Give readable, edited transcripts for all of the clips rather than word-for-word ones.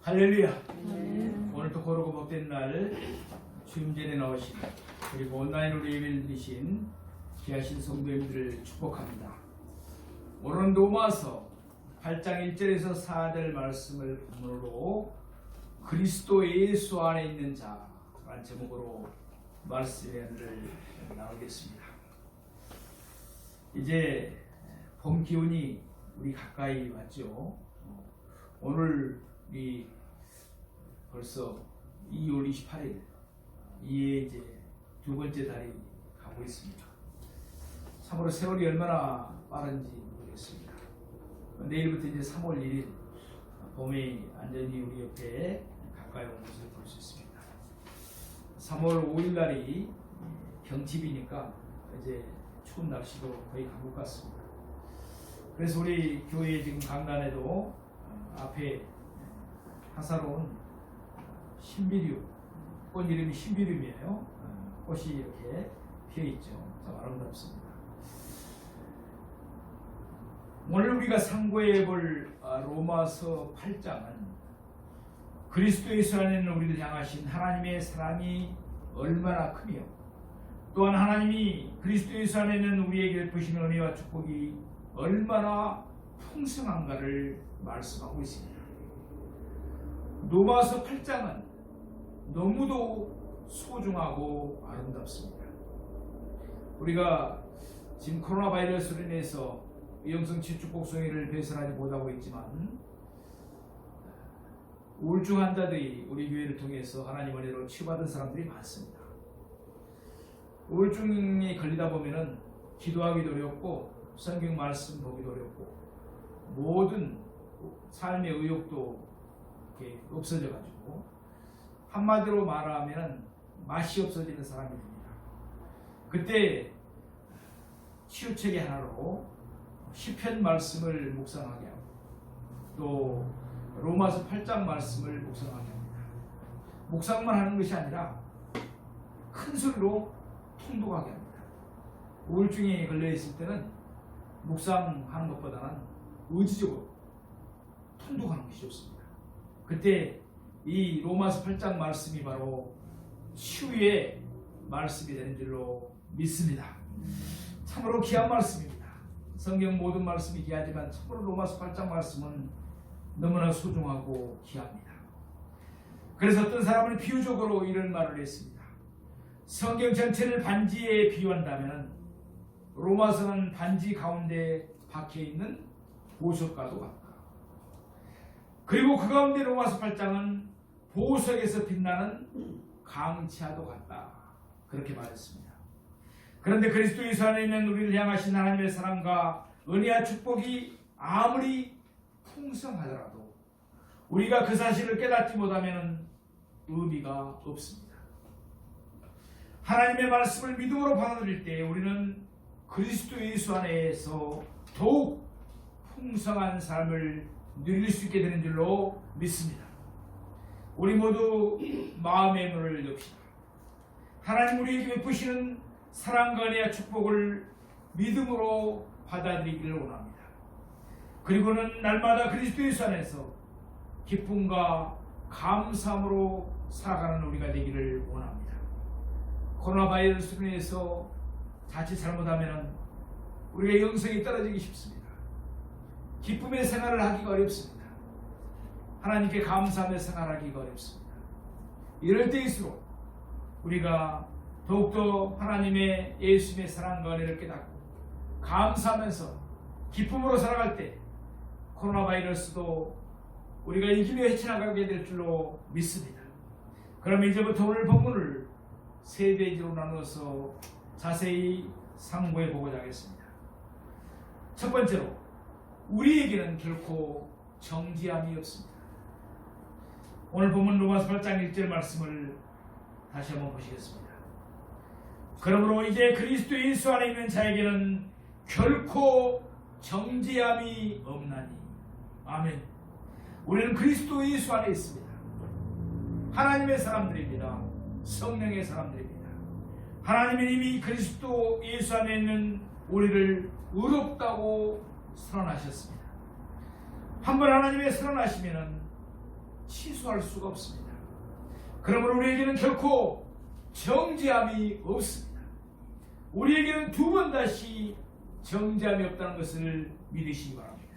할렐루야. 오늘도 거룩고 복된 날 주임전에 나오신 그리고 온라인으로 예배를 드리신 귀하신 성도님들을 축복합니다. 오늘은 로마서 8장 1절에서 4절 말씀을 본문으로 그리스도 예수 안에 있는 자라는 제목으로 말씀을 나누겠습니다. 이제 봄 기온이 우리 가까이 왔죠. 오늘이 벌써 2월 28일 이에 이제 두 번째 달이 가고 있습니다. 참으로 세월이 얼마나 빠른지 모르겠습니다. 내일부터 이제 3월 1일 봄이 완전히 우리 옆에 가까이 온 것을 볼 수 있습니다. 3월 5일 날이 경칩이니까 이제 추운 날씨도 거의 간 것 같습니다. 그래서 우리 교회 지금 강단에도 앞에 화사로운 신비류, 꽃 이름이 신비류이에요. 꽃이 이렇게 피어있죠. 참 아름답습니다. 오늘 우리가 상고해 볼 로마서 8장은 그리스도 예수 안에 있는 우리를 향하신 하나님의 사랑이 얼마나 크며 또한 하나님이 그리스도 예수 안에 있는 우리에게 베푸시는 은혜와 축복이 얼마나 풍성한가를 말씀하고 있습니다. 로마서 8장은 너무도 소중하고 아름답습니다. 우리가 지금 코로나 바이러스로 인해서 영성치 축복성회를 배설하지 못하고 있지만 우울증 환자들이 우리 교회를 통해서 하나님 은혜로 치유받은 사람들이 많습니다. 우울증에 걸리다 보면은 기도하기도 어렵고 성경 말씀 보기도 어렵고 모든 삶의 의욕도 이렇게 없어져가지고 한마디로 말하면 맛이 없어지는 사람이 됩니다. 그때 치유책의 하나로 시편 말씀을 묵상하게 하고 또 로마서 8장 말씀을 묵상하게 합니다. 묵상만 하는 것이 아니라 큰 소리로 통독하게 합니다. 우울증에 걸려있을 때는 묵상하는 것보다는 의지적으로 통독하는 것이 좋습니다. 그때 이 로마서 8장 말씀이 바로 치유의 말씀이 되는 줄로 믿습니다. 참으로 귀한 말씀입니다. 성경 모든 말씀이 귀하지만 참으로 로마서 8장 말씀은 너무나 소중하고 귀합니다. 그래서 어떤 사람은 비유적으로 이런 말을 했습니다. 성경 전체를 반지에 비유한다면 로마서는 반지 가운데 박혀있는 보석과도 같다. 그리고 그 가운데 로마서 8장은 보석에서 빛나는 강치와도 같다. 그렇게 말했습니다. 그런데 그리스도 예수 안에 있는 우리를 향하신 하나님의 사랑과 은혜와 축복이 아무리 풍성하더라도 우리가 그 사실을 깨닫지 못하면 의미가 없습니다. 하나님의 말씀을 믿음으로 받아들일 때 우리는 그리스도 예수 안에서 더욱 풍성한 삶을 누릴 수 있게 되는 줄로 믿습니다. 우리 모두 마음의 문을 엽시다. 하나님 우리에게 베푸시는 사랑과 은혜와 축복을 믿음으로 받아들이기를 원합니다. 그리고는 날마다 그리스도 예수 안에서 기쁨과 감사함으로 살아가는 우리가 되기를 원합니다. 코로나 바이러스로 인해서 자칫 잘못하면 우리가 영성이 떨어지기 쉽습니다. 기쁨의 생활을 하기가 어렵습니다. 하나님께 감사하며 생활하기가 어렵습니다. 이럴 때일수록 우리가 더욱더 하나님의 예수님의 사랑과 은혜를 깨닫고 감사하면서 기쁨으로 살아갈 때 코로나 바이러스도 우리가 이기며 헤쳐나가게 될 줄로 믿습니다. 그럼 이제부터 오늘 본문을 세 페이지로 나누어서 자세히 상고해 보고자 하겠습니다. 첫 번째로 우리에게는 결코 정죄함이 없습니다. 오늘 본문 로마서 8장 1절 말씀을 다시 한번 보시겠습니다. 그러므로 이제 그리스도 예수 안에 있는 자에게는 결코 정죄함이 없나니. 아멘. 우리는 그리스도 예수 안에 있습니다. 하나님의 사람들입니다. 성령의 사람들입니다. 하나님은 이미 그리스도 예수 안에 있는 우리를 의롭다고 선언하셨습니다. 한번 하나님의 선언하시면은 취소할 수가 없습니다. 그러므로 우리에게는 결코 정죄함이 없습니다. 우리에게는 두 번 다시 정죄함이 없다는 것을 믿으시기 바랍니다.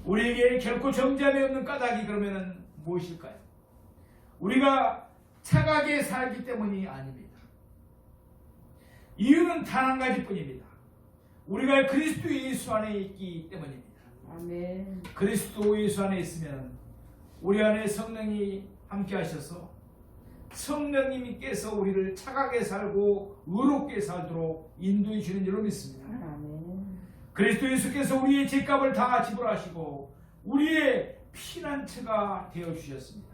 우리에게 결코 정죄함이 없는 까닭이 그러면 무엇일까요? 우리가 착하게 살기 때문이 아닙니다. 이유는 단 한 가지뿐입니다. 우리가 그리스도 예수 안에 있기 때문입니다. 아멘. 그리스도 예수 안에 있으면 우리 안에 성령이 함께 하셔서 성령님께서 우리를 착하게 살고 의롭게 살도록 인도해 주는 줄로 믿습니다. 아멘. 그리스도 예수께서 우리의 죄값을 다 지불하시고 우리의 피난처가 되어 주셨습니다.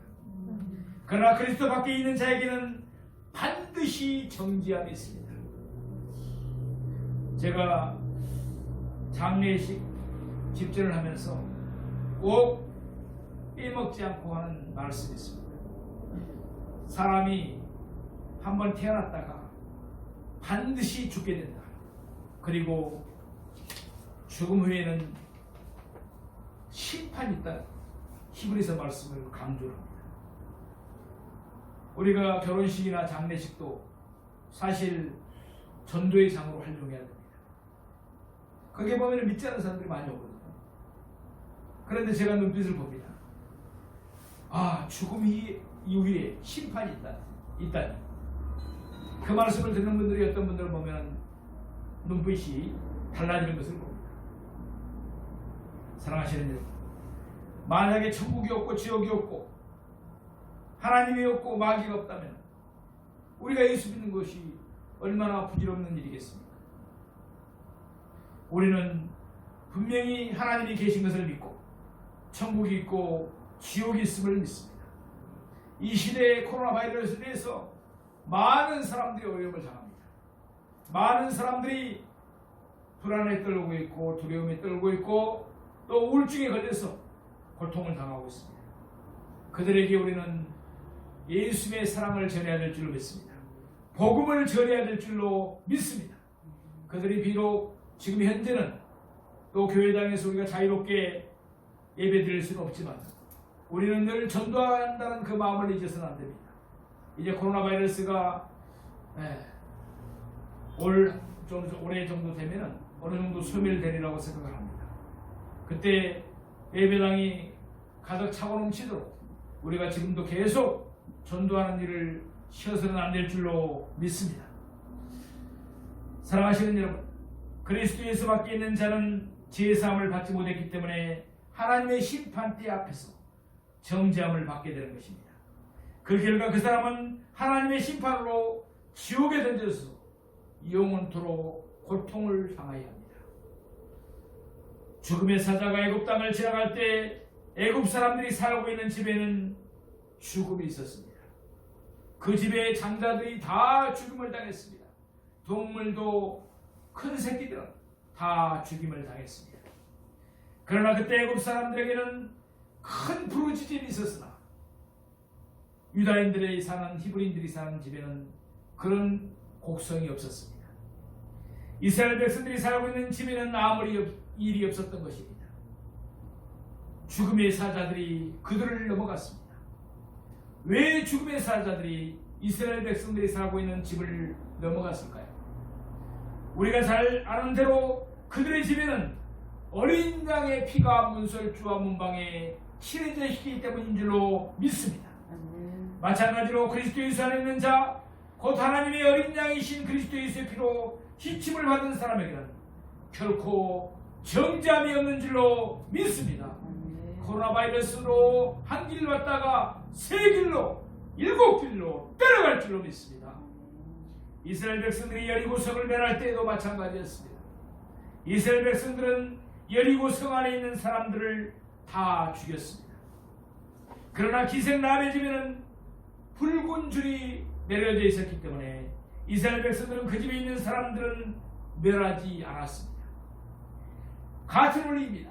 그러나 그리스도 밖에 있는 자에게는 반드시 정죄함이 있습니다. 제가 장례식 집전을 하면서 꼭 빼먹지 않고 하는 말씀이 있습니다. 사람이 한번 태어났다가 반드시 죽게 된다. 그리고 죽음 후에는 심판이 있다. 히브리서 말씀을 강조합니다. 우리가 결혼식이나 장례식도 사실 전도의 장으로 활용해야 됩니다. 거기에 보면 믿지 않는 사람들이 많이 오거든요. 그런데 제가 눈빛을 봅니다. 아, 죽음 이후에 심판이 있다니. 그 말씀을 듣는 분들이 어떤 분들을 보면 눈빛이 달라지는 것을 봅니다. 사랑하시는 여러분, 만약에 천국이 없고 지옥이 없고 하나님이 없고 마귀가 없다면 우리가 예수 믿는 것이 얼마나 부질없는 일이겠습니까? 우리는 분명히 하나님이 계신 것을 믿고 천국이 있고 지옥이 있음을 믿습니다. 이 시대의 코로나 바이러스에 대해서 많은 사람들이 어려움을 당합니다. 많은 사람들이 불안에 떨고 있고 두려움에 떨고 있고 또 우울증에 걸려서 고통을 당하고 있습니다. 그들에게 우리는 예수의 사랑을 전해야 될 줄로 믿습니다. 복음을 전해야 될 줄로 믿습니다. 그들이 비록 지금 현재는 또 교회당에서 우리가 자유롭게 예배드릴 수는 없지만 우리는 늘 전도한다는 그 마음을 잊어서는 안 됩니다. 이제 코로나 바이러스가 올해 정도 되면은 어느 정도 소멸되리라고 생각을 합니다. 그때 예배당이 가득 차고 넘치도록 우리가 지금도 계속 전도하는 일을 쉬어서는 안 될 줄로 믿습니다. 사랑하시는 여러분, 그리스도 예수 밖에 있는 자는 죄사함을 받지 못했기 때문에 하나님의 심판대 앞에서 정죄함을 받게 되는 것입니다. 그 결과 그 사람은 하나님의 심판으로 지옥에 던져서 영원토록 고통을 당하여야 합니다. 죽음의 사자가 애굽 땅을 지나갈 때 애굽 사람들이 살고 있는 집에는 죽음이 있었습니다. 그 집의 장자들이 다 죽임을 당했습니다. 동물도 큰 새끼들은 다 죽임을 당했습니다. 그러나 그때 애굽 사람들에게는 큰 부르짖음이 있었으나 유다인들이 사는 히브리인들이 사는 집에는 그런 곡성이 없었습니다. 이스라엘 백성들이 살고 있는 집에는 아무리 일이 없었던 것입니다. 죽음의 사자들이 그들을 넘어갔습니다. 왜 죽음의 사자들이 이스라엘 백성들이 살고 있는 집을 넘어갔을까요? 우리가 잘 아는 대로 그들의 집에는 어린 양의 피가 문설주와 문방에 칠해져 있기 때문인 줄로 믿습니다. 마찬가지로 그리스도 예수 안에 있는 자, 곧 하나님의 어린 양이신 그리스도 예수의 피로 시침을 받은 사람에게는 결코 정죄함이 없는 줄로 믿습니다. 코로나 바이러스로 한 길 왔다가 세 길로 7길로 때려갈 줄로 믿습니다. 이스라엘 백성들이 여리고성을 멸할 때에도 마찬가지였습니다. 이스라엘 백성들은 여리고성 안에 있는 사람들을 다 죽였습니다. 그러나 기생 라합의 집에는 붉은 줄이 내려져 있었기 때문에 이스라엘 백성들은 그 집에 있는 사람들은 멸하지 않았습니다. 같은 원리입니다.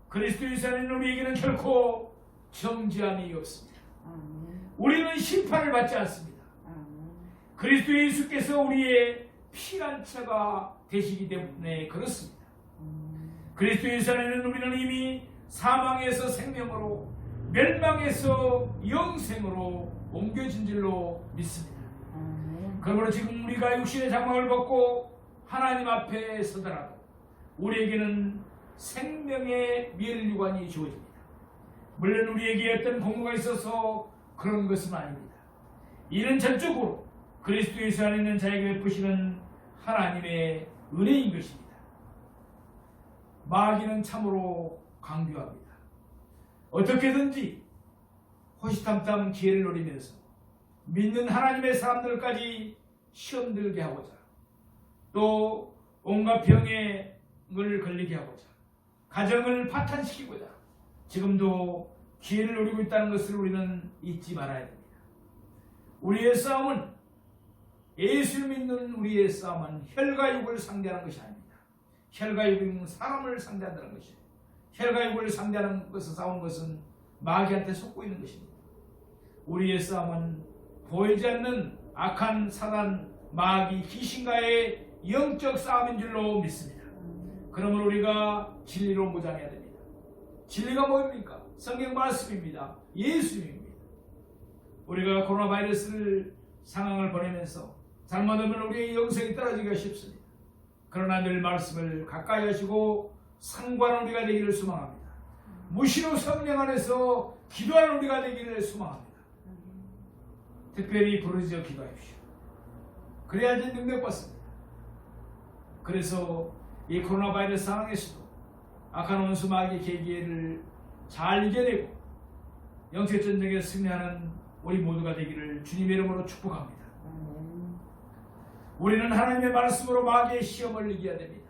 그리스도 예수 안에 있는 우리에게는 결코 정죄함이 없습니다. 우리는 심판을 받지 않습니다. 그리스도 예수께서 우리의 피난처가 되시기 때문에 그렇습니다. 그리스도 예수 안에 있는 우리는 이미 사망에서 생명으로 멸망에서 영생으로 옮겨진 줄로 믿습니다. 아멘. 그러므로 지금 우리가 육신의 장막을 벗고 하나님 앞에 서더라도 우리에게는 생명의 멸류관이 주어집니다. 물론 우리에게 어떤 공로가 있어서 그런 것은 아닙니다. 이는 전적으로 그리스도 예수 안에 있는 자에게 베푸시는 하나님의 은혜인 것입니다. 마귀는 참으로 강교합니다. 어떻게든지 호시탐탐 기회를 노리면서 믿는 하나님의 사람들까지 시험 들게 하고자, 또 온갖 병을 걸리게 하고자, 가정을 파탄시키고자 지금도 기회를 노리고 있다는 것을 우리는 잊지 말아야 됩니다. 우리의 싸움은, 예수를 믿는 우리의 싸움은 혈과 육을 상대하는 것이 아닙니다. 혈과 육은 사람을 상대한다는 것이에요. 혈과 육을 상대하는 것을 싸우는 것은 마귀한테 속고 있는 것입니다. 우리의 싸움은 보이지 않는 악한 사단, 마귀, 귀신과의 영적 싸움인 줄로 믿습니다. 그러므로 우리가 진리로 무장해야 됩니다. 진리가 뭡니까? 성경 말씀입니다. 예수님입니다. 우리가 코로나 바이러스 상황을 보내면서 잘못하면 우리의 영성이 떨어지기가 쉽습니다. 그러나 늘 말씀을 가까이 하시고 상고하는 우리가 되기를 소망합니다. 무시로 성령 안에서 기도하는 우리가 되기를 소망합니다. 특별히 부르짖어 기도하십시오. 그래야지 능력받습니다. 그래서 이 코로나 바이러스 상황에서도 악한 원수 마귀의 계기를 잘 이겨내고 영적 전쟁에 승리하는 우리 모두가 되기를 주님의 이름으로 축복합니다. 우리는 하나님의 말씀으로 마귀의 시험을 이겨야 됩니다.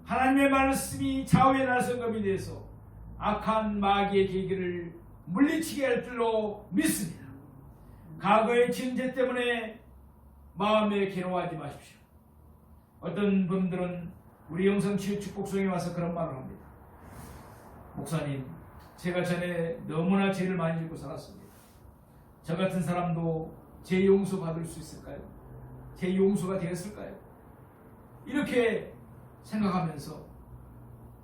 하나님의 말씀이 좌우에 나선 검이 되어서 악한 마귀의 계기를 물리치게 할 줄로 믿습니다. 과거의 진죄 때문에 마음에 괴로워하지 마십시오. 어떤 분들은 우리 영성치유 축복성에 와서 그런 말을 합니다. 목사님, 제가 전에 너무나 죄를 많이 짓고 살았습니다. 저 같은 사람도 죄 용서 받을 수 있을까요? 제 용서가 되었을까요? 이렇게 생각하면서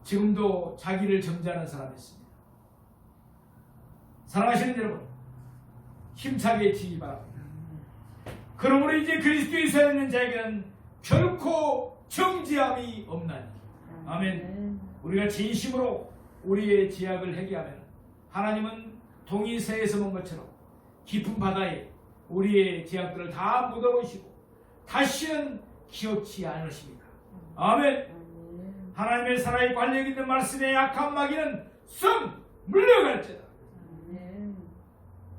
지금도 자기를 정죄하는 사람이 있습니다. 사랑하시는 여러분, 힘차게 지기 바랍니다. 그러므로 이제 그리스도 예수에 있는 자에게는 결코 정죄함이 없나니. 아멘. 우리가 진심으로 우리의 죄악을 회개하면 하나님은 동이새에서 먼 것처럼 깊은 바다에 우리의 죄악들을 다 묻어보시고 다시는 기억지 않으십니다. 아멘. 하나님의 살아있고 관력 있는 말씀에 약한 마귀는 썩 물려갈지다.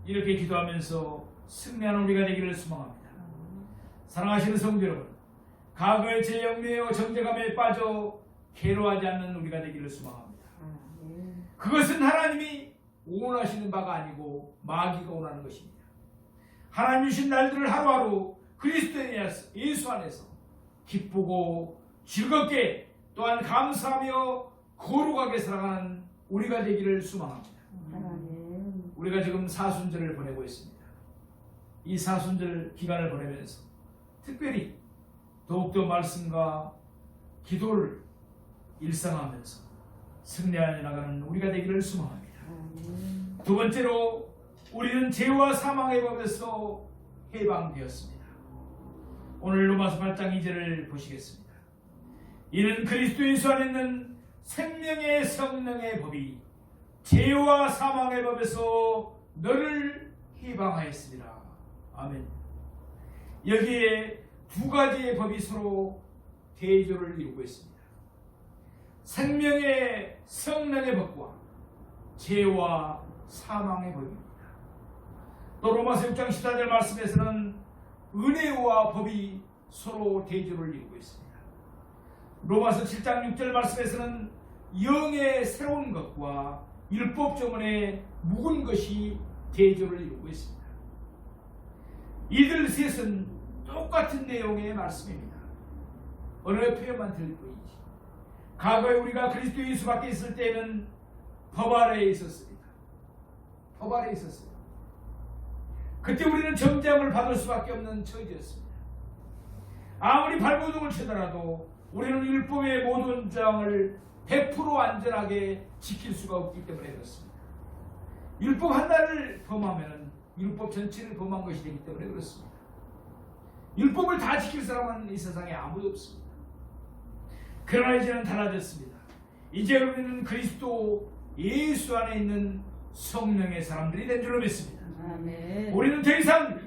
이렇게 기도하면서 승리하는 우리가 되기를 소망합니다. 사랑하시는 성도 여러분, 과거의 죄 영매와 정죄감에 빠져 괴로워하지 않는 우리가 되기를 소망합니다. 그것은 하나님이 원하시는 바가 아니고 마귀가 원하는 것입니다. 하나님 주신 날들을 하루하루 그리스도의 예수 안에서 기쁘고 즐겁게 또한 감사하며 거룩하게 살아가는 우리가 되기를 소망합니다. 우리가 지금 사순절을 보내고 있습니다. 이 사순절 기간을 보내면서 특별히 더욱더 말씀과 기도를 일상하면서 승리하여 나가는 우리가 되기를 소망합니다. 두 번째로 우리는 죄와 사망의 법에서 해방되었습니다. 오늘 로마서 8장 2절을 보시겠습니다. 이는 그리스도 예수 안에 있는 생명의 성령의 법이 죄와 사망의 법에서 너를 해방하였습니다. 아멘. 여기에 두 가지의 법이 서로 대조를 이루고 있습니다. 생명의 성령의 법과 죄와 사망의 법입니다. 또 로마서 6장 14절 말씀에서는 은혜와 법이 서로 대조를 이루고 있습니다. 로마서 7장 6절 말씀에서는 영의 새로운 것과 율법 조문의 묵은 것이 대조를 이루고 있습니다. 이들 셋은 똑같은 내용의 말씀입니다. 어느 표현만 들릴 뿐이지. 과거에 우리가 그리스도 예수 밖에 있을 때는 법 아래에 있었습니다. 법 아래에 있었어요. 그때 우리는 정죄함을 받을 수밖에 없는 처지였습니다. 아무리 발버둥을 치더라도 우리는 율법의 모든 조항을 100% 안전하게 지킬 수가 없기 때문에 그렇습니다. 율법 하나를 범하면 율법 전체를 범한 것이 되기 때문에 그렇습니다. 율법을 다 지킬 사람은 이 세상에 아무도 없습니다. 그러나 이제는 달라졌습니다. 이제 우리는 그리스도 예수 안에 있는 성령의 사람들이 된 줄로 믿습니다. 아멘. 우리는 더 이상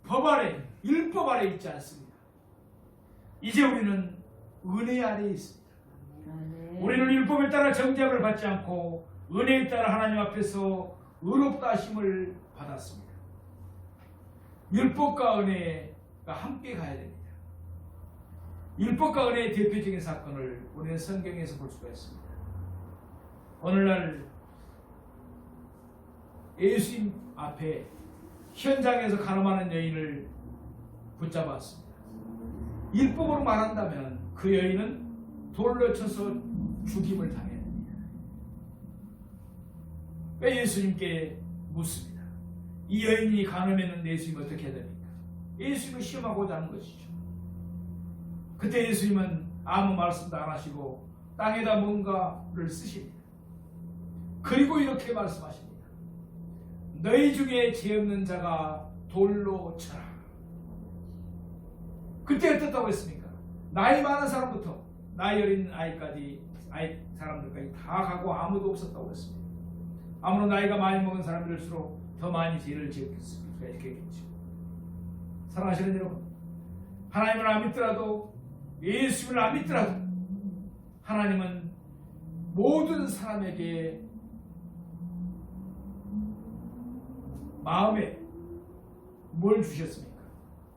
법 아래, 율법 아래 있지 않습니다. 이제 우리는 은혜 아래 있습니다. 아멘. 우리는 율법에 따라 정죄함을 받지 않고 은혜에 따라 하나님 앞에서 의롭다 하심을 받았습니다. 율법과 은혜가 함께 가야 됩니다. 율법과 은혜의 대표적인 사건을 우리는 성경에서 볼 수가 있습니다. 오늘날 예수님 앞에 현장에서 가늠하는 여인을 붙잡았습니다. 율법으로 말한다면 그 여인은 돌로 쳐서 죽임을 당해야 됩니다. 왜 예수님께 묻습니다. 이 여인이 가늠했는데 예수님이 어떻게 해야 됩니까? 예수님을 시험하고자 하는 것이죠. 그때 예수님은 아무 말씀도 안 하시고 땅에다 뭔가를 쓰십니다. 그리고 이렇게 말씀하십니다. 너희 중에 죄 없는 자가 돌로 쳐라. 그때 어떻다고 했습니까? 나이 많은 사람부터 나이 어린 사람들까지 다 가고 아무도 없었다고 했습니다. 아무로 나이가 많이 먹은 사람들일수록 더 많이 죄를 지었을 수가 있겠죠. 사랑하시는 여러분, 하나님을 안 믿더라도, 예수를 안 믿더라도 하나님은 모든 사람에게 마음에 뭘 주셨습니까?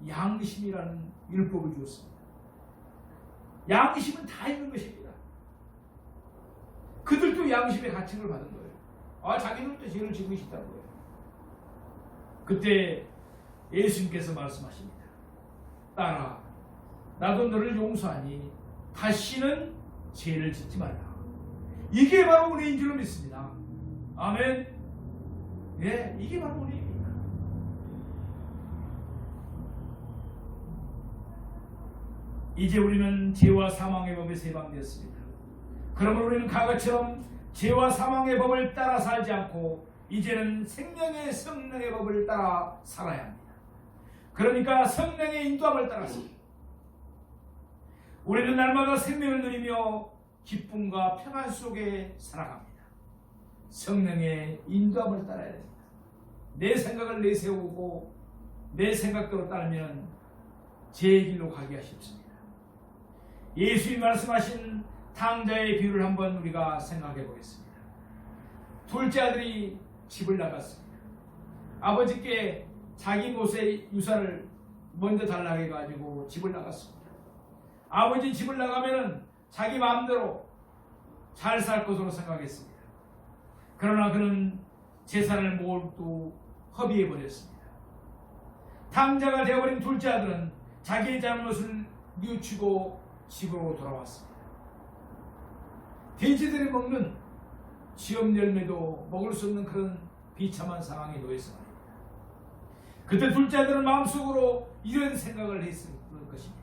양심이라는 율법을 주었습니다. 양심은 다 있는 것입니다. 그들도 양심의 가책을 받은 거예요. 자기들도 죄를 지고 싶다는 거예요. 그때 예수님께서 말씀하십니다. 딸아, 나도 너를 용서하니 다시는 죄를 짓지 말라. 이게 바로 은혜인 줄로 믿습니다. 아멘. 예, 이게 바로 은혜입니다. 이제 우리는 죄와 사망의 법에서 해방되었습니다. 그러므로 우리는 과거처럼 죄와 사망의 법을 따라 살지 않고 이제는 생명의 성령의 법을 따라 살아야 합니다. 그러니까 성령의 인도함을 따라서 우리는 날마다 생명을 누리며 기쁨과 평안 속에 살아갑니다. 성령의 인도함을 따라야 됩니다. 내 생각을 내세우고 내 생각대로 따르면 제 길로 가기가 쉽습니다. 예수님이 말씀하신 탕자의 비유를 한번 우리가 생각해 보겠습니다. 둘째 아들이 집을 나갔습니다. 아버지께 자기 못의 유산을 먼저 달라고 해가지고 집을 나갔습니다. 아버지 집을 나가면은 자기 마음대로 잘 살 것으로 생각했습니다. 그러나 그는 재산을 모두 허비해 버렸습니다. 탕자가 되어버린 둘째 아들은 자기의 잘못을 뉘우치고 집으로 돌아왔습니다. 돼지들이 먹는 지엄 열매도 먹을 수 없는 그런 비참한 상황에 놓였습니다. 그때 둘째 아들은 마음속으로 이런 생각을 했을 것입니다.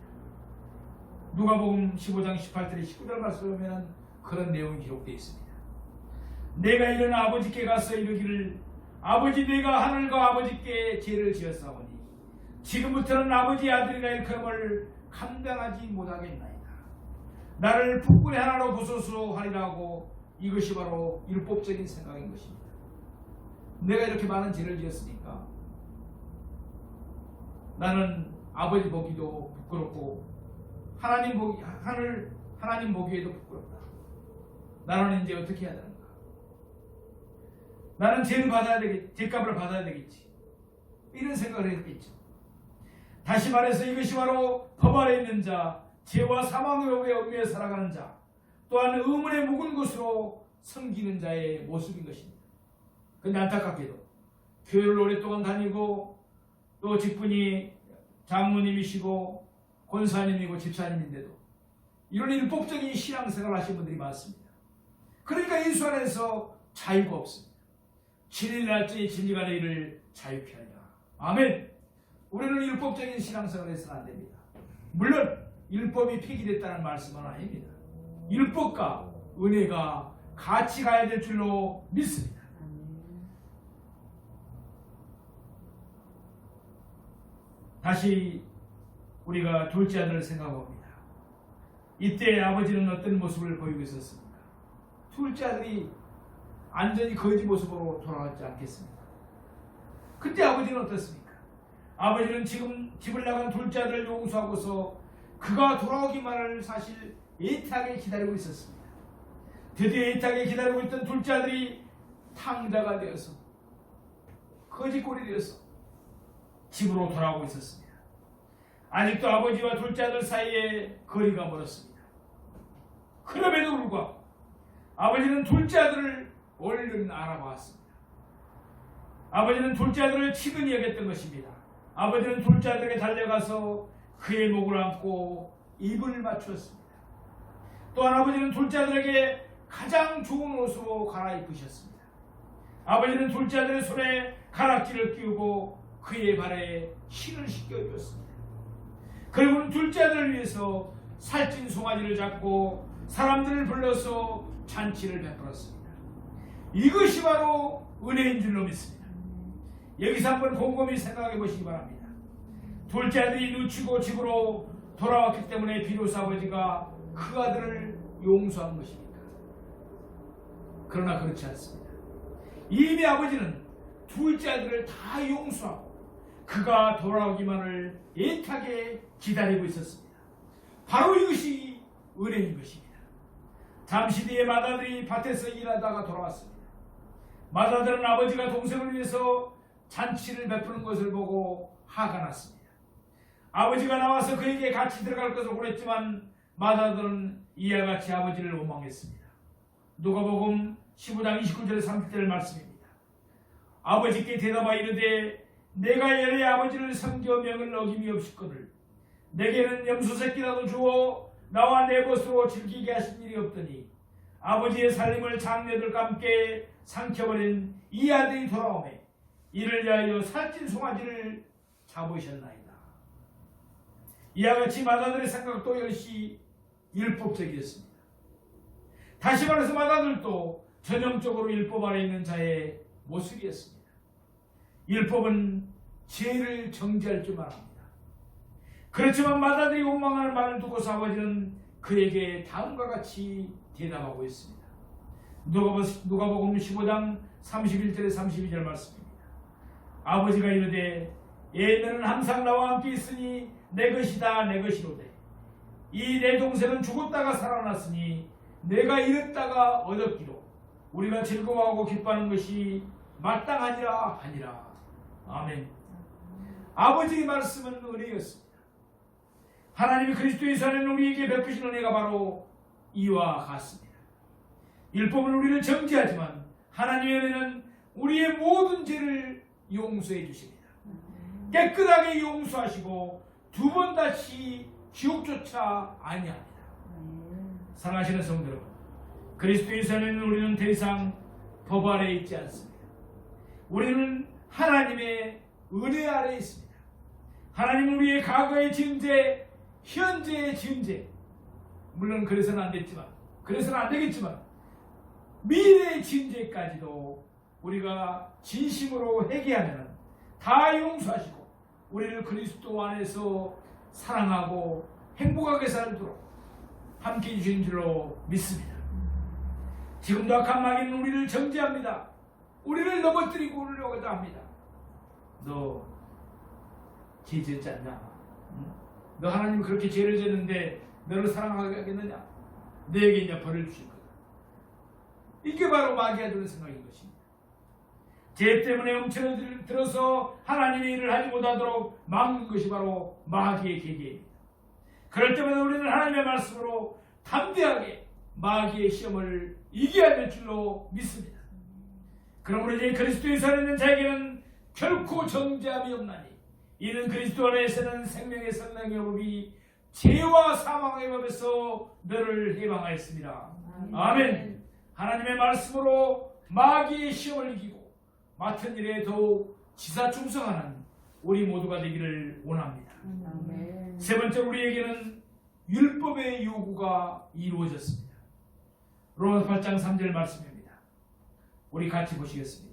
누가복음 15장 18절에 19절 말씀에 보면 그런 내용이 기록되어 있습니다. 내가 일어나 아버지께 가서 이르기를 아버지, 내가 하늘과 아버지께 죄를 지었사오니 지금부터는 아버지의 아들이라 일컬음을 감당하지 못하겠나이다. 나를 북군의 하나로 부소서 하리라고. 이것이 바로 율법적인 생각인 것입니다. 내가 이렇게 많은 죄를 지었으니까 나는 아버지 보기도 부끄럽고 하나님 보기에도 부끄럽다. 나는 이제 어떻게 해야 되는가? 나는 죄값을 받아야 되겠지. 이런 생각을 했겠죠. 다시 말해서 이것이 바로 법 아래 있는 자, 죄와 사망의 법에 얽매여 살아가는 자, 또한 의문에 묵은 곳으로 섬기는 자의 모습인 것입니다. 그런데 안타깝게도 교회를 오랫동안 다니고 또 직분이 장로님이시고 권사님이고 집사님인데도 이런 율법적인 신앙생활을 하시는 분들이 많습니다. 그러니까 예수 안에서 자유가 없습니다. 진리를 날지 진리가 너희를 자유케 하리라. 아멘. 우리는 율법적인 신앙생활을 해서는 안 됩니다. 물론 율법이 폐기됐다는 말씀은 아닙니다. 율법과 은혜가 같이 가야 될 줄로 믿습니다. 다시 우리가 둘째 아들을 생각합니다. 이때 아버지는 어떤 모습을 보이고 있었습니까? 둘째 아들이 완전히 거지 모습으로 돌아왔지 않겠습니까? 그때 아버지는 어떻습니까? 아버지는 지금 집을 나간 둘째 아들을 용서하고서 그가 돌아오기만을 사실 애타게 기다리고 있었습니다. 드디어 애타게 기다리고 있던 둘째 아들이 탕자가 되어서 거지꼴이 되어서 집으로 돌아오고 있었습니다. 아직도 아버지와 둘째 아들 사이에 거리가 멀었습니다. 그럼에도 불구하고 아버지는 둘째 아들을 얼른 알아보았습니다. 아버지는 둘째 아들을 치근히 여겼던 것입니다. 아버지는 둘째 아들에게 달려가서 그의 목을 안고 입을 맞추었습니다. 또한 아버지는 둘째 아들에게 가장 좋은 옷으로 갈아입으셨습니다. 아버지는 둘째 아들의 손에 가락지를 끼우고 그의 발에 신을 씻겨주었습니다. 그리고는 둘째 아들을 위해서 살찐 송아지를 잡고 사람들을 불러서 잔치를 베풀었습니다. 이것이 바로 은혜인 줄로 믿습니다. 여기서 한번 곰곰이 생각해 보시기 바랍니다. 둘째 아들이 놓치고 집으로 돌아왔기 때문에 비로소 아버지가 그 아들을 용서한 것입니까? 그러나 그렇지 않습니다. 이미 아버지는 둘째 아들을 다 용서하고 그가 돌아오기만을 애타게 기다리고 있었습니다. 바로 이것이 은혜인 것입니다. 잠시 뒤에 맏아들이 밭에서 일하다가 돌아왔습니다. 맏아들은 아버지가 동생을 위해서 잔치를 베푸는 것을 보고 화가 났습니다. 아버지가 나와서 그에게 같이 들어갈 것을 원했지만 맏아들은 이와 같이 아버지를 원망했습니다. 누가복음 15장 29절 30절 말씀입니다. 아버지께 대답하여 이르되 내가 열의 아버지를 섬겨 명을 어김이 없을거늘 내게는 염소새끼라도 주어 나와 내 것으로 즐기게 하신 일이 없더니 아버지의 살림을 장녀들과 함께 삼켜버린 이 아들이 돌아오매 이를 위하여 살찐 송아지를 잡으셨나이다. 이와 같이 맏아들의 생각도 역시 율법적이었습니다. 다시 말해서 맏아들도 전형적으로 율법 아래 있는 자의 모습이었습니다. 율법은 죄를 정죄할 줄만 합니다. 그렇지만 맏아들이 원망하는 말을 두고서 아버지는 그에게 다음과 같이 대답하고 있습니다. 누가복음 15장 31절에 32절 말씀입니다. 아버지가 이르되 너는 항상 나와 함께 있으니 내 것이다 내 것이로되 이 내 동생은 죽었다가 살아났으니 내가 잃었다가 얻었기로 우리가 즐거워하고 기뻐하는 것이 마땅하니라 하니라. 아멘. 아버지의 말씀은 은혜였습니다. 하나님이 그리스도에서 하는 우리에게 베푸신 은혜가 바로 이와 같습니다. 율법은 우리를 정죄하지만 하나님의 은혜는 우리의 모든 죄를 용서해 주십니다. 깨끗하게 용서하시고 두 번 다시 지옥조차 아니합니다. 사랑하시는 성도 여러분, 그리스도에서는 우리는 더 이상 법 아래에 있지 않습니다. 우리는 하나님의 은혜 아래에 있습니다. 하나님은 우리의 과거의 지은 죄, 현재의 지은 죄, 물론 그래서는 안 되겠지만 미래의 지은 죄까지도 우리가 진심으로 회개하면 다 용서하시고 우리를 그리스도 안에서 사랑하고 행복하게 살도록 함께 해주신 줄로 믿습니다. 지금도 악한 마귀는 우리를 정죄합니다. 우리를 넘어뜨리고 오려고 합니다. 너 죄 지었지 않냐? 너 하나님 그렇게 죄를 지었는데 너를 사랑하겠느냐? 너에게 이제 벌을 주실 거다. 이게 바로 마귀가 주는 생각인 것입니다. 죄 때문에 움츠러들어서 하나님의 일을 하지 못하도록 막는 것이 바로 마귀의 계계입니다. 그럴 때마다 우리는 하나님의 말씀으로 담대하게 마귀의 시험을 이겨야 될 줄로 믿습니다. 그러므로 이제 그리스도에 살아있는 자에게는 결코 정죄함이 없나니 이는 그리스도 안에서는 생명의 성령의 법이 죄와 사망의 법에서 너를 해방하였습니다. 아멘. 하나님의 말씀으로 마귀의 시험을 이기고 맡은 일에 더욱 지사충성하는 우리 모두가 되기를 원합니다. 아멘. 세 번째, 우리에게는 율법의 요구가 이루어졌습니다. 로마서 8장 3절 말씀입니다. 우리 같이 보시겠습니다.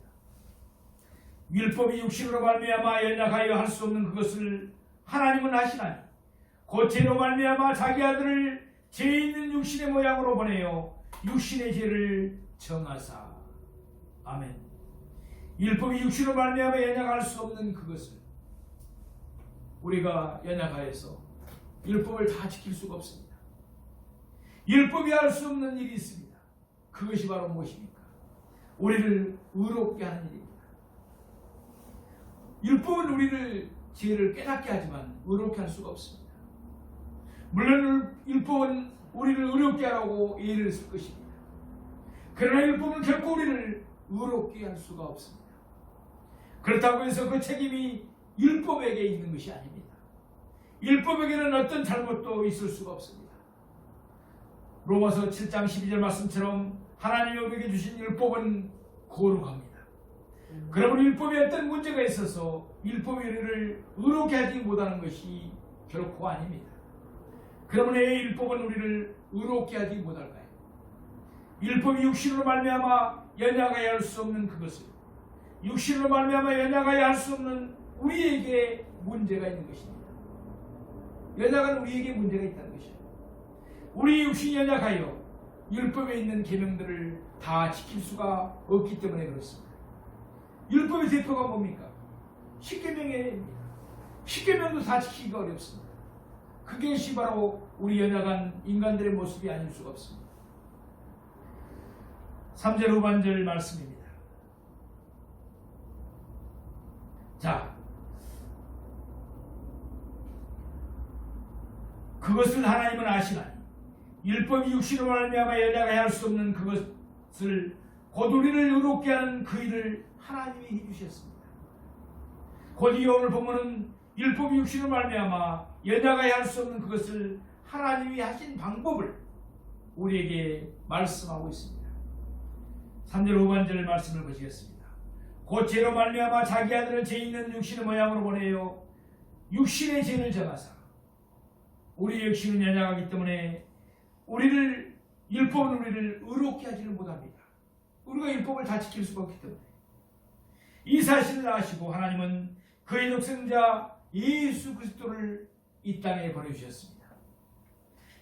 율법이 육신으로 말미암아 연약하여 할 수 없는 그것을 하나님은 하시나니 곧 죄로 말미암아 자기 아들을 죄 있는 육신의 모양으로 보내어 육신의 죄를 정하사. 아멘. 율법이 육신으로 말미암아 연약할 수 없는 그것을 우리가 연약하여서 율법을 다 지킬 수가 없습니다. 율법이 할 수 없는 일이 있습니다. 그것이 바로 무엇입니까? 우리를 의롭게 하는 일입니다. 율법은 우리를 죄를 깨닫게 하지만 의롭게 할 수가 없습니다. 물론 율법은 우리를 의롭게 하라고 예를 쓸 것입니다. 그러나 율법은 결코 우리를 의롭게 할 수가 없습니다. 그렇다고 해서 그 책임이 율법에게 있는 것이 아닙니다. 율법에게는 어떤 잘못도 있을 수가 없습니다. 로마서 7장 12절 말씀처럼 하나님이 우리에게 주신 율법은 거룩합니다. 그러므로 율법에 어떤 문제가 있어서 율법이 우리를 의롭게 하지 못하는 것이 결코 아닙니다. 그러므로 왜 율법은 우리를 의롭게 하지 못할까요? 율법이 육신으로 말미암아 연약하여 할 수 없는 그것을 육신으로 말미암아 연약하여 할 수 없는 우리에게 문제가 있는 것입니다. 연약한 우리에게 문제가 있다는 것이죠. 우리 육신이 연약하여 율법에 있는 계명들을 다 지킬 수가 없기 때문에 그렇습니다. 율법의 대표가 뭡니까? 십계명입니다. 십계명도 다 지키기가 어렵습니다. 그것이 바로 우리 연약한 인간들의 모습이 아닐 수가 없습니다. 3절 후반절 말씀입니다. 자, 그것을 하나님은 아시나니 율법이 육신으로 말미암아 연약하여 할 수 없는 그것을 곧 우리를 의롭게 하는 그 일을 하나님이 해주셨습니다. 곧 이 오늘 본문은 율법이 육신으로 말미암아 연약하여 할 수 없는 그것을 하나님이 하신 방법을 우리에게 말씀하고 있습니다. 3절 후반절 말씀을 보시겠습니다. 곧 죄로 말미암아 자기 아들을 죄 있는 육신의 모양으로 보내어 육신의 죄를 정하사. 우리 육신은 연약하기 때문에 율법은 우리를 의롭게 하지는 못합니다. 우리가 율법을 다 지킬 수가 없기 때문에. 이 사실을 아시고 하나님은 그의 독생자 예수 그리스도를 이 땅에 보내주셨습니다.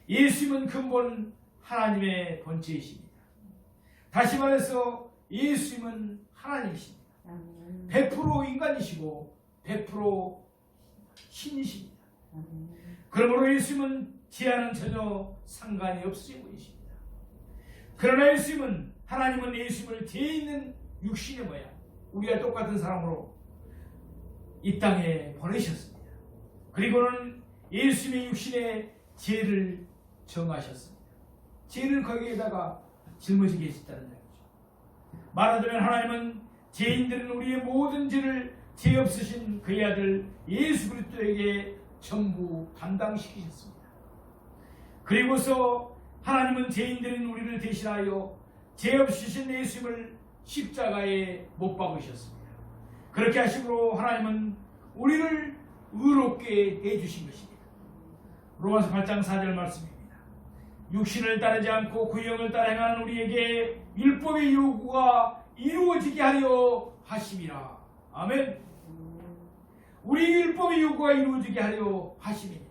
예수님은 근본 하나님의 본체이십니다. 다시 말해서 예수님은 하나님이십니다. 100% 인간이시고 100% 신이십니다. 그러므로 예수님은 죄와는 전혀 상관이 없으신 분이십니다. 그러나 하나님은 예수님을 죄 있는 육신의 모양, 우리와 똑같은 사람으로 이 땅에 보내셨습니다. 그리고는 예수님의 육신의 죄를 정하셨습니다. 죄를 거기에다가 짊어지게 계셨다는 얘기죠. 말하자면 하나님은 죄인들은 우리의 모든 죄를 죄 없으신 그의 아들 예수 그리스도에게 전부 감당시키셨습니다. 그리고서 하나님은 죄인들인 우리를 대신하여 죄 없으신 예수님을 십자가에 못 박으셨습니다. 그렇게 하심으로 하나님은 우리를 의롭게 해주신 것입니다. 로마서 8장 4절 말씀입니다. 육신을 따르지 않고 그 영을 따라 행하는 우리에게 율법의 요구가 이루어지게 하려 하심이라. 아멘. 우리 율법의 요구가 이루어지게 하려 하심이니라.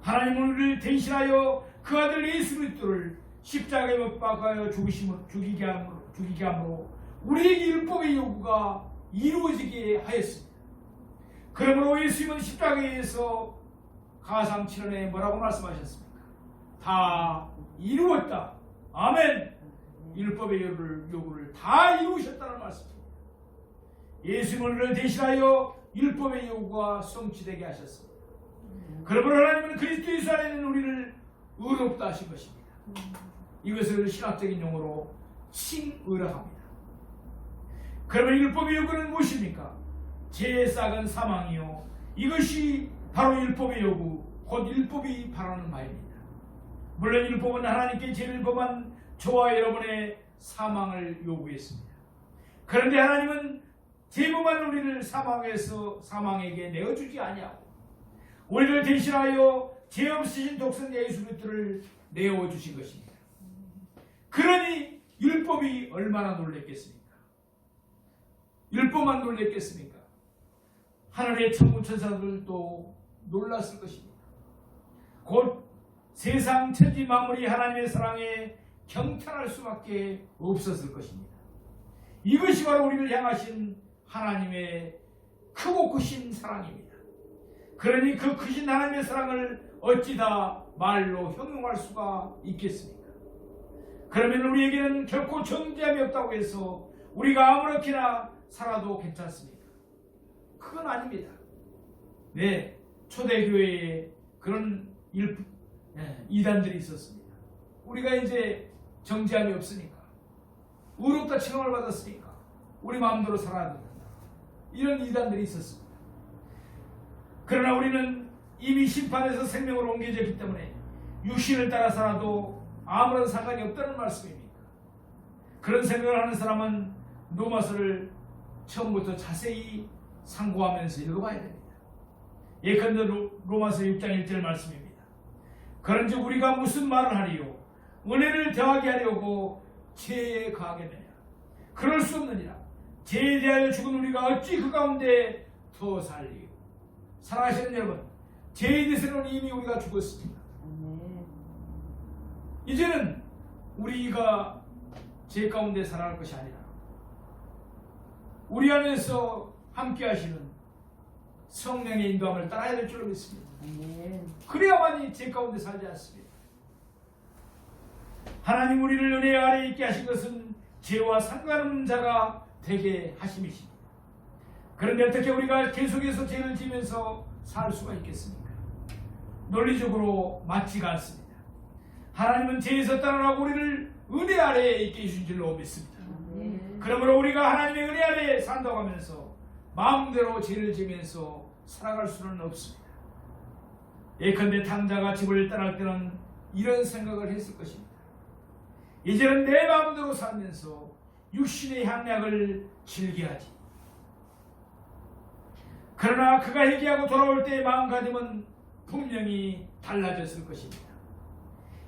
하나님은 우리를 대신하여 그 아들 예수 그리스도를 십자가에 못 박아 죽이게 함으로 우리에게 율법의 요구가 이루어지게 하였습니다. 그러므로 예수님은 십자가에서 가상칠언에 뭐라고 말씀하셨습니까? 다 이루었다. 아멘. 율법의 요구를 다 이루셨다는 말씀입니다. 예수님은 우리를 대신하여 율법의 요구가 성취되게 하셨습니다. 그러므로 하나님은 그리스도 예수 안에 있는 우리를 의롭다 하신 것입니다. 이것을 신학적인 용어로 칭의라 합니다. 그러면 율법의 요구는 무엇입니까? 죄의 싹은 사망이요, 이것이 바로 율법의 요구, 곧 율법이 바라는 바입니다. 물론 율법은 하나님께 죄를 범한 저와 여러분의 사망을 요구했습니다. 그런데 하나님은 죄 범한 우리를 사망에게 내어주지 아니하고 우리를 대신하여 죄 없으신 독생자 예수 그리스도를 내어주신 것입니다. 그러니 율법이 얼마나 놀랬겠습니까? 율법만 놀랬겠습니까? 하늘의 천군천사들도 놀랐을 것입니다. 곧 세상 천지 만물이 하나님의 사랑에 경탄할 수밖에 없었을 것입니다. 이것이 바로 우리를 향하신 하나님의 크고 크신 사랑입니다. 그러니 그 크신 하나님의 사랑을 어찌 다 말로 형용할 수가 있겠습니까? 그러면 우리에게는 결코 정죄함이 없다고 해서 우리가 아무렇게나 살아도 괜찮습니까? 그건 아닙니다. 네, 초대교회에 그런 이단들이 있었습니다. 우리가 이제 정죄함이 없으니까, 의롭다 칭함을 받았으니까 우리 마음대로 살아야 된다, 이런 이단들이 있었습니다. 그러나 우리는 이미 심판에서 생명으로 옮겨졌기 때문에 육신을 따라 살아도 아무런 상관이 없다는 말씀입니까? 그런 생각을 하는 사람은 로마서를 처음부터 자세히 상고하면서 읽어봐야 됩니다. 예컨대 로마서 6장 1절 말씀입니다. 그런즉 우리가 무슨 말을 하리요? 은혜를 더하게 하려고 죄에 가하겠느냐? 그럴 수 없느니라. 죄에 대하여 죽은 우리가 어찌 그 가운데 더 살리요? 사랑하시는 여러분, 죄에 대해서는 이미 우리가 죽었습니다. 이제는 우리가 죄 가운데 살아갈 것이 아니라 우리 안에서 함께 하시는 성령의 인도함을 따라야 될 줄로 믿습니다. 그래야만이 죄 가운데 살지 않습니다. 하나님 우리를 은혜 아래에 있게 하신 것은 죄와 상관없는 자가 되게 하심이십니다. 그런데 어떻게 우리가 계속해서 죄를 지면서 살 수가 있겠습니까? 논리적으로 맞지가 않습니다. 하나님은 죄에서 떠나라고 우리를 은혜 아래에 있게 해주신 줄로 믿습니다. 그러므로 우리가 하나님의 은혜 아래에 산다고 하면서 마음대로 죄를 지면서 살아갈 수는 없습니다. 예컨대 탕자가 집을 떠날 때는 이런 생각을 했을 것입니다. 이제는 내 마음대로 살면서 육신의 향락을 즐겨하지. 그러나 그가 회개하고 돌아올 때의 마음가짐은 분명히 달라졌을 것입니다.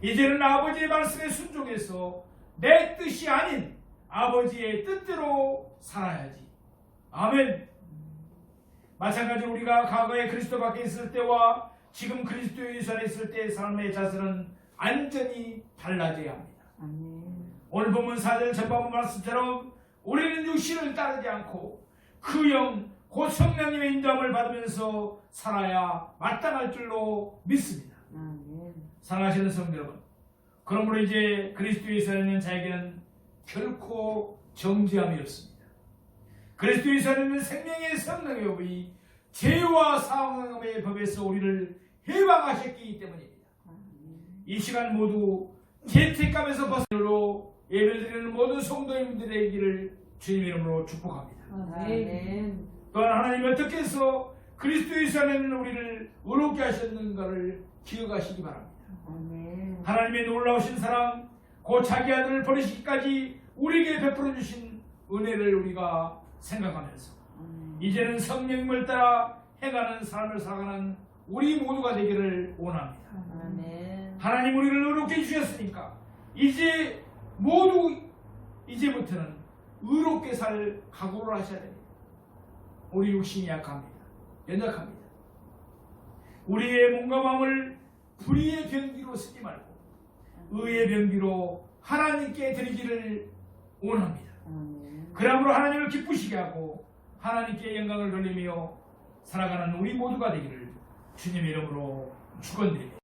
이제는 아버지의 말씀에 순종해서 내 뜻이 아닌 아버지의 뜻대로 살아야지. 아멘. 마찬가지로 우리가 과거에 그리스도 밖에 있을 때와 지금 그리스도 예수 안에 있을 때의 삶의 자세는 완전히 달라져야 합니다. 오늘 본문 4절 전반부 말씀처럼 우리는 육신을 따르지 않고 그 영 곧 성령님의 인도함을 받으면서 살아야 마땅할 줄로 믿습니다. 사랑하시는 성도 여러분, 그러므로 이제 그리스도 예수 안에 있는 자에게는 결코 정죄함이 없습니다. 그리스도 예수 안에 있는 생명의 성령의 법이 죄와 사망의 법에서 우리를 해방하셨기 때문입니다. 이 시간 모두 죄책감에서 벗어나로 예배드리는 모든 성도님들에게를 주님의 이름으로 축복합니다. 또한 하나님이 어떻게 해서 그리스도 예수 안에 있는 우리를 의롭게 하셨는가를 기억하시기 바랍니다. 하나님의 놀라우신 사랑, 곧 자기 아들을 버리시기까지 우리에게 베풀어 주신 은혜를 우리가 생각하면서 이제는 성령님을 따라 행하는 삶을 살아가는 우리 모두가 되기를 원합니다. 하나님 우리를 의롭게 해주셨으니까 이제부터는 의롭게 살 각오를 하셔야 됩니다. 우리 육신이 약합니다. 연약합니다. 우리의 몸과 마음을 불의의 병기로 쓰지 말고 의의 병기로 하나님께 드리기를 원합니다. 그러므로 하나님을 기쁘시게 하고 하나님께 영광을 돌리며 살아가는 우리 모두가 되기를 주님의 이름으로 축원드립니다.